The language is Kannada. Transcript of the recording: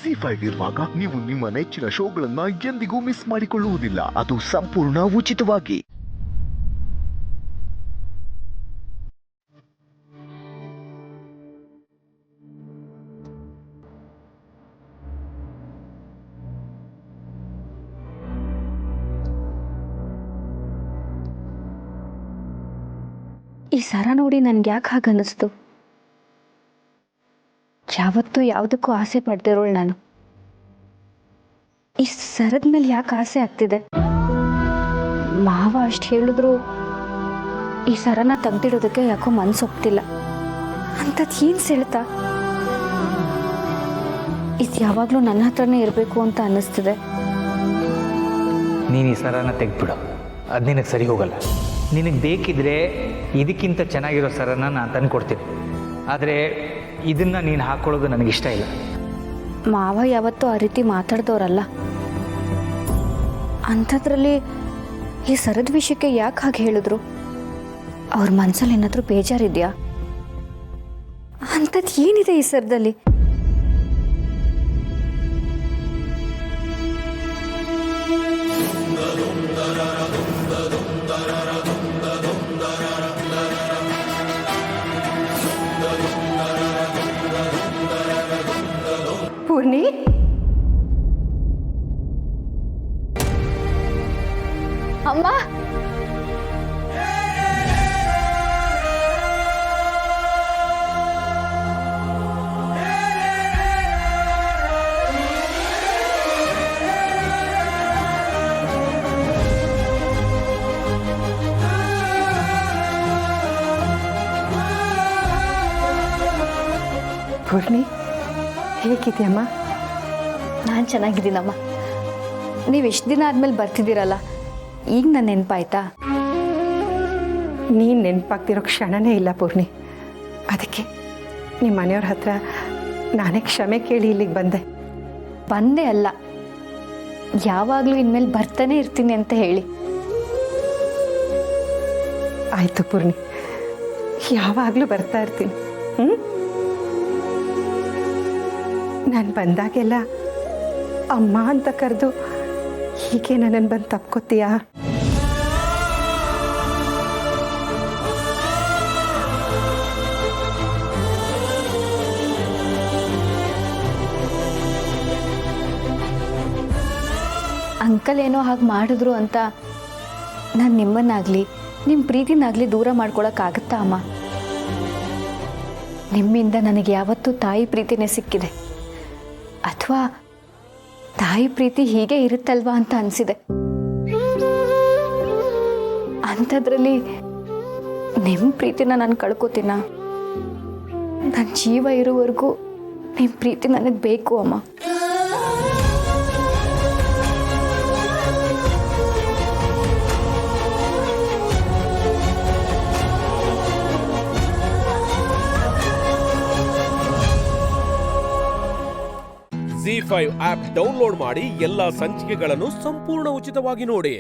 ಜಿ5 ಇರುವಾಗ ನೀವು ನಿಮ್ಮ ನೆಚ್ಚಿನ ಶೋಗಳನ್ನ ಎಂದಿಗೂ ಮಿಸ್ ಮಾಡಿಕೊಳ್ಳುವುದಿಲ್ಲ. ಅದು ಸಂಪೂರ್ಣ ಉಚಿತವಾಗಿ. ಈ ಸರ ನೋಡಿ ನನ್ಗೆ ಯಾಕೆ ಹಾಗನ್ನಿಸ್ತು? ಯಾವತ್ತೂ ಯಾವುದಕ್ಕೂ ಆಸೆ ಪಡ್ತಿರೋಳು ನಾನು. ಈ ಸರದ ಮೇಲೆ ಯಾಕೆ ಆಸೆ ಆಗ್ತಿದೆ? ಮಾವ ಅಷ್ಟು ಹೇಳಿದ್ರು ಈ ಸರನ ತೆಗ್ದಿಡೋದಕ್ಕೆ ಯಾಕೋ ಮನ್ಸೊಪ್ತಿಲ್ಲ. ಅಂಥದ್ದು ಏನು ಸೆಳೆತ? ಇದು ಯಾವಾಗಲೂ ನನ್ನ ಹತ್ರನೇ ಇರಬೇಕು ಅಂತ ಅನ್ನಿಸ್ತಿದೆ. ನೀನು ಈ ಸರನ ತೆಗೆದ್ಬಿಡು, ಅದು ನಿನಗೆ ಸರಿ ಹೋಗಲ್ಲ. ನಿನಗೆ ಬೇಕಿದ್ರೆ ಇದಕ್ಕಿಂತ ಚೆನ್ನಾಗಿರೋ ಸರನ ನಾನು ತಂದು ಕೊಡ್ತೀನಿ, ಆದರೆ ಇದನ್ನು ನೀನು ಹಾಕ್ಕೊಳ್ಳೋದು ನನಗಿಷ್ಟ ಇಲ್ಲ. ಮಾವ ಯಾವತ್ತೂ ಆ ರೀತಿ ಮಾತಾಡ್ದವ್ರಲ್ಲ. ಅಂಥದ್ರಲ್ಲಿ ಈ ಸರದ ವಿಷಯಕ್ಕೆ ಯಾಕೆ ಹಾಗೆ ಹೇಳಿದ್ರು? ಅವ್ರ ಮನಸ್ಸಲ್ಲಿ ಏನಾದರೂ ಬೇಜಾರಿದೆಯಾ? ಅಂಥದ್ದು ಏನಿದೆ ಈ ಸರದಲ್ಲಿ? ಪೂರ್ಣಿ, ಅಮ್ಮ, ಪೂರ್ಣಿ ಹೇಗಿದೆಯಮ್ಮ? ನಾನು ಚೆನ್ನಾಗಿದ್ದೀನಮ್ಮ. ನೀವು ಎಷ್ಟು ದಿನ ಆದಮೇಲೆ ಬರ್ತಿದ್ದೀರಲ್ಲ, ಈಗ ನನ್ನ ನೆನಪಾಯ್ತಾ? ನೀನು ನೆನಪಾಗ್ತಿರೋ ಕ್ಷಣನೇ ಇಲ್ಲ ಪೂರ್ಣಿ. ಅದಕ್ಕೆ ನಿಮ್ಮ ಮನೆಯವ್ರ ಹತ್ರ ನಾನೇ ಕ್ಷಮೆ ಕೇಳಿ ಇಲ್ಲಿಗೆ ಬಂದೆ ಅಲ್ಲ, ಯಾವಾಗಲೂ ಇನ್ಮೇಲೆ ಬರ್ತಾನೆ ಇರ್ತೀನಿ ಅಂತ ಹೇಳಿ. ಆಯಿತು ಪೂರ್ಣಿ, ಯಾವಾಗಲೂ ಬರ್ತಾ ಇರ್ತೀನಿ. ನಾನು ಬಂದಾಗೆಲ್ಲ ಅಮ್ಮ ಅಂತ ಕರೆದು ಹೀಗೆ ನನ್ನನ್ನು ಬಂದು ತಪ್ಕೋತೀಯಾ? ಅಂಕಲ್ ಏನೋ ಹಾಗೆ ಮಾಡಿದ್ರು ಅಂತ ನಾನು ನಿಮ್ಮನ್ನಾಗಲಿ ನಿಮ್ಮ ಪ್ರೀತಿನಾಗಲಿ ದೂರ ಮಾಡ್ಕೊಳಕ್ಕಾಗತ್ತಾ ಅಮ್ಮ? ನಿಮ್ಮಿಂದ ನನಗೆ ಯಾವತ್ತೂ ತಾಯಿ ಪ್ರೀತಿನೇ ಸಿಕ್ಕಿದೆ. ಅಥವಾ ತಾಯಿ ಪ್ರೀತಿ ಹೀಗೆ ಇರುತ್ತಲ್ವಾ ಅಂತ ಅನಿಸಿದೆ. ಅಂಥದ್ರಲ್ಲಿ ನಿಮ್ಮ ಪ್ರೀತಿನ ನಾನು ಕಳ್ಕೊತೀನ? ನನ್ನ ಜೀವ ಇರೋವರೆಗೂ ನಿಮ್ಮ ಪ್ರೀತಿ ನನಗೆ ಬೇಕು ಅಮ್ಮ. ಜಿ5 ಆಪ್ ಡೌನ್ಲೋಡ್ ಮಾಡಿ ಎಲ್ಲಾ ಸಂಚಿಕೆಗಳನ್ನು ಸಂಪೂರ್ಣ ಉಚಿತವಾಗಿ ನೋಡಿ.